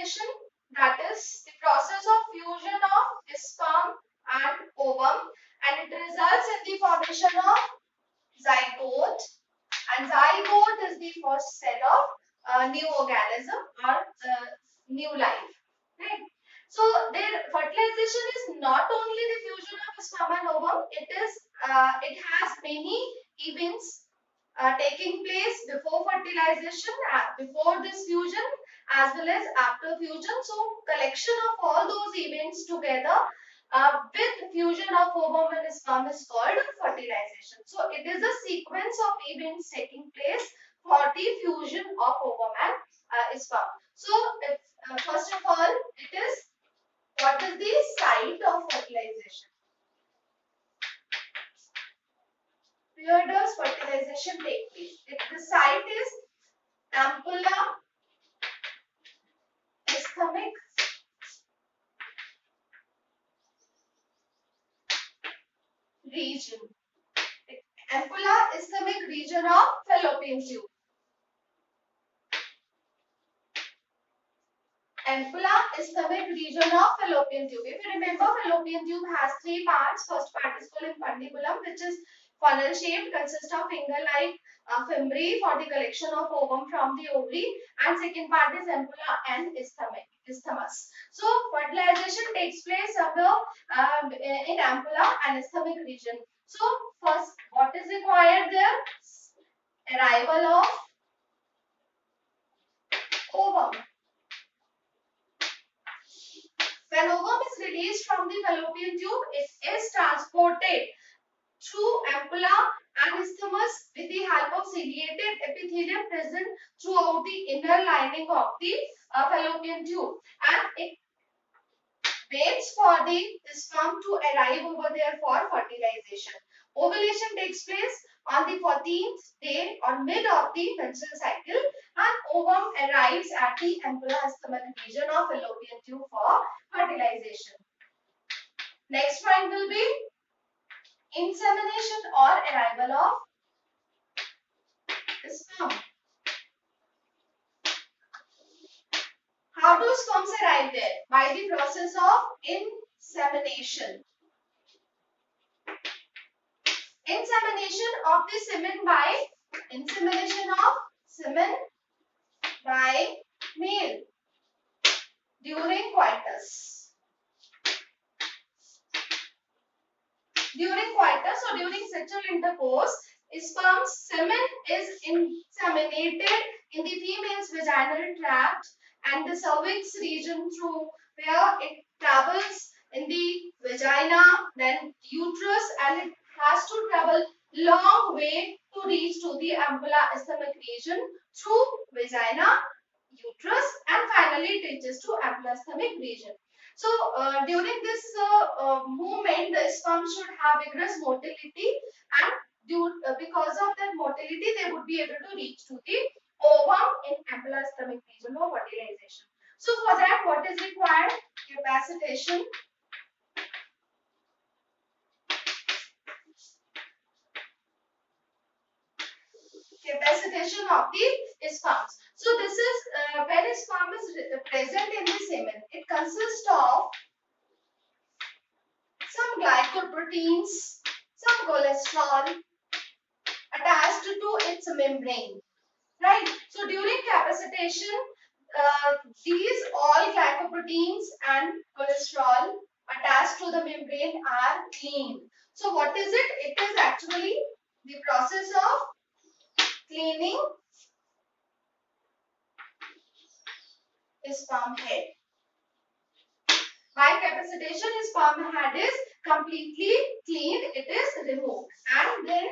fertilization, that is the process of fusion of sperm and ovum, and it results in the formation of zygote, and zygote is the first cell of new organism or new life, right? So their fertilization is not only the fusion of sperm and ovum, it has many events taking place before fertilization, before this fusion as well as after fusion. So collection of all those events together with fusion of ovum and sperm is called fertilization. So it is a sequence of events taking place for the fusion of ovum and sperm. So first of all, it is, what is the site of fertilization? Where does fertilization take place? The site is ampulla, isthmic, region. Ampulla, isthmic region of fallopian tube. Ampulla, isthmic region of fallopian tube. If you remember, fallopian tube has three parts. First part is called infundibulum, which is funnel shaped, consists of finger-like fimbriae for the collection of ovum from the ovary, and second part is ampulla and isthmus. So fertilization takes place in ampulla and isthmic region. So first, what is required there? Arrival of ovum. When ovum is released from the fallopian tube, it is transported through ampulla and isthmus with the help of ciliated epithelium present throughout the inner lining of the fallopian tube, and it waits for the sperm to arrive over there for fertilization. Ovulation takes place on the 14th day or mid of the menstrual cycle, and ovum arrives at the ampulla isthmic region of fallopian tube for fertilization. Next point will be insemination or arrival of sperm. How do sperms arrive there? By the process of insemination. Insemination of the semen by male during coitus. During coitus or during sexual intercourse, sperm semen is inseminated in the female's vaginal tract and the cervix region, through where it travels in the vagina, then uterus, and it has to travel long way to reach to the ampulla isthmic region through vagina, uterus, and finally it reaches to ampulla isthmic region. So during this movement, the sperm should have vigorous motility, and because of that motility, they would be able to reach to the ovum in ampulla isthmic region for fertilization. So for that, what is required? Capacitation. Capacitation of the sperms. So this is when sperm is present in the semen. It consists of some glycoproteins, some cholesterol attached to its membrane, right? So during capacitation, these all glycoproteins and cholesterol attached to the membrane are cleaned. So what is it? It is actually the process of cleaning sperm head. By capacitation, sperm head is completely cleaned, it is removed, and then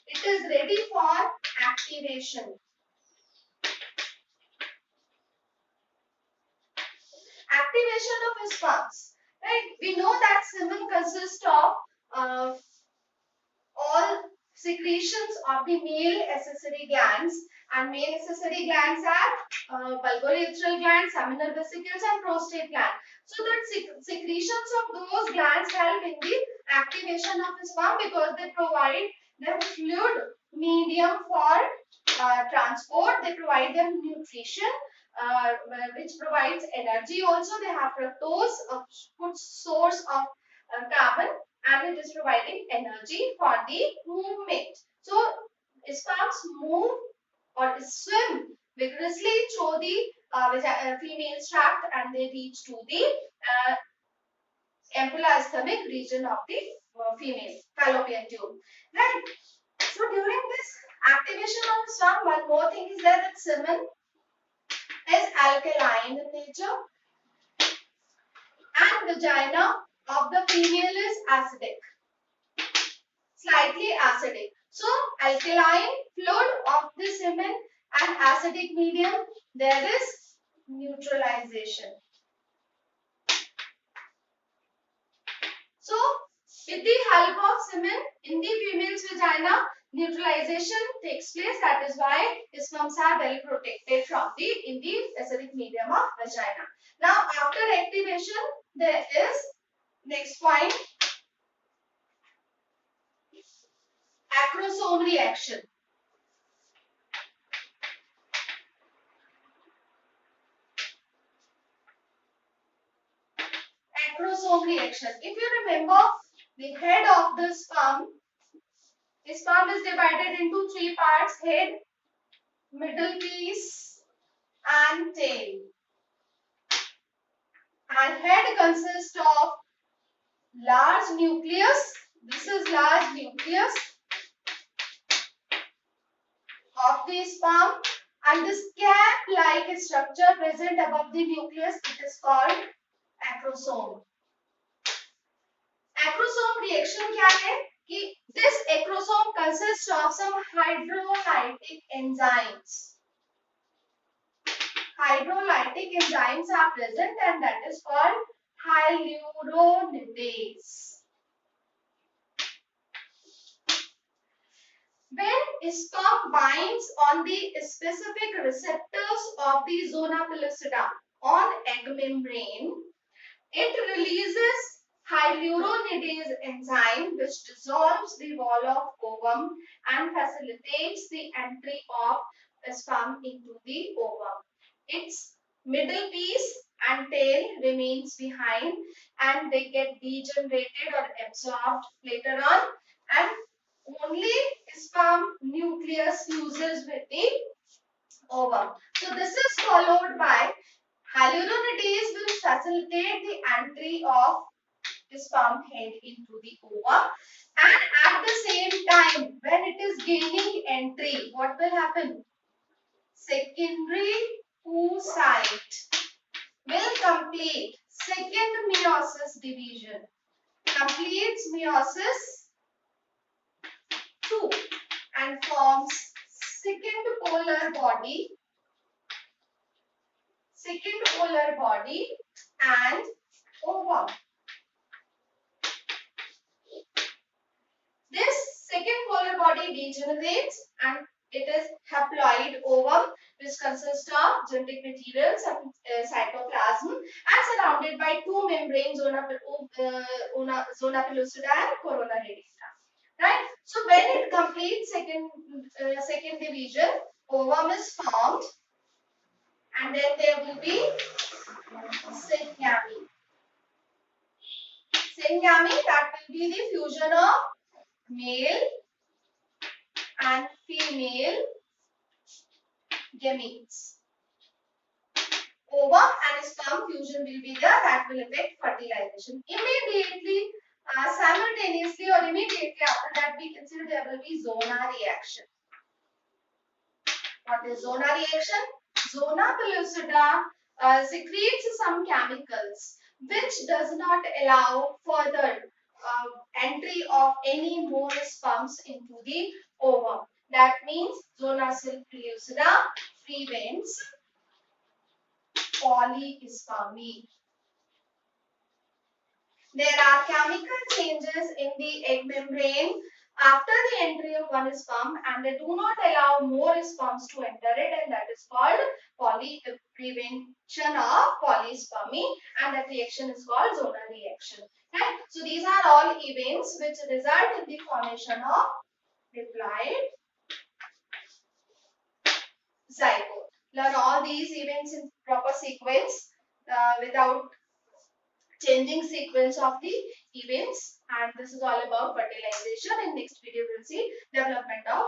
it is ready for activation. Activation of sperms, right? We know that semen consists of all secretions of the male accessory glands, and male accessory glands are bulbourethral gland, seminal vesicles, and prostate gland. So that secretions of those glands help in the activation of sperm because they provide them fluid medium for transport. They provide them nutrition, which provides energy. Also, they have fructose, a good source of carbon, and it is providing energy for the movement. So, sperms move or swim vigorously through the female tract, and they reach to the ampulla stomach region of the female fallopian tube. Right. So during this activation of sperm, one more thing is there that semen is alkaline in nature, and vagina of the female is acidic, slightly acidic. So alkaline fluid of the semen and acidic medium, there is neutralization. So with the help of semen in the female's vagina, neutralization takes place. That is why sperms are well protected from the in the acidic medium of vagina. Now after activation, there is next point, acrosome reaction. Acrosome reaction. If you remember, the head of the sperm is divided into three parts: head, middle piece, and tail. And head consists of large nucleus. This is large nucleus of the sperm, and this cap-like structure present above the nucleus, it is called acrosome. Acrosome reaction क्या है कि this acrosome consists of some hydrolytic enzymes. Hydrolytic enzymes are present, and that is called hyaluronidase. When sperm binds on the specific receptors of the zona pellucida on egg membrane, it releases hyaluronidase enzyme, which dissolves the wall of ovum and facilitates the entry of sperm into the ovum. Its middle piece and tail remains behind, and they get degenerated or absorbed later on, and only sperm nucleus fuses with the ovum. So this is followed by hyaluronidase will facilitate the entry of the sperm head into the ovum, and at the same time when it is gaining entry, what will happen? Secondary oocyte will complete second meiosis division, completes meiosis 2 and forms second polar body and ovum. This second polar body degenerates, and it is haploid ovum, which consists of genetic material, some cytoplasm, and surrounded by two membranes, zona pellucida and corona radiata. Right? So when it completes second division, ovum is formed, and then there will be syngamy. Syngamy, that will be the fusion of male and female gametes. Ovum and sperm fusion will be there, that will affect fertilization. Immediately, simultaneously or immediately after that, we consider there will be zona reaction. What is zona reaction? Zona pellucida secretes some chemicals which does not allow further entry of any more sperms into the ovum. That means zona pellucida prevents polyspermy. There are chemical changes in the egg membrane after the entry of one sperm, and they do not allow more sperms to enter it, and that is called prevention of polyspermy, and that reaction is called zona reaction. Right? So these are all events which result in the formation of diploid zygote. learn all these events in proper sequence without changing sequence of the events. And this is all about fertilization. In next video, we'll see development of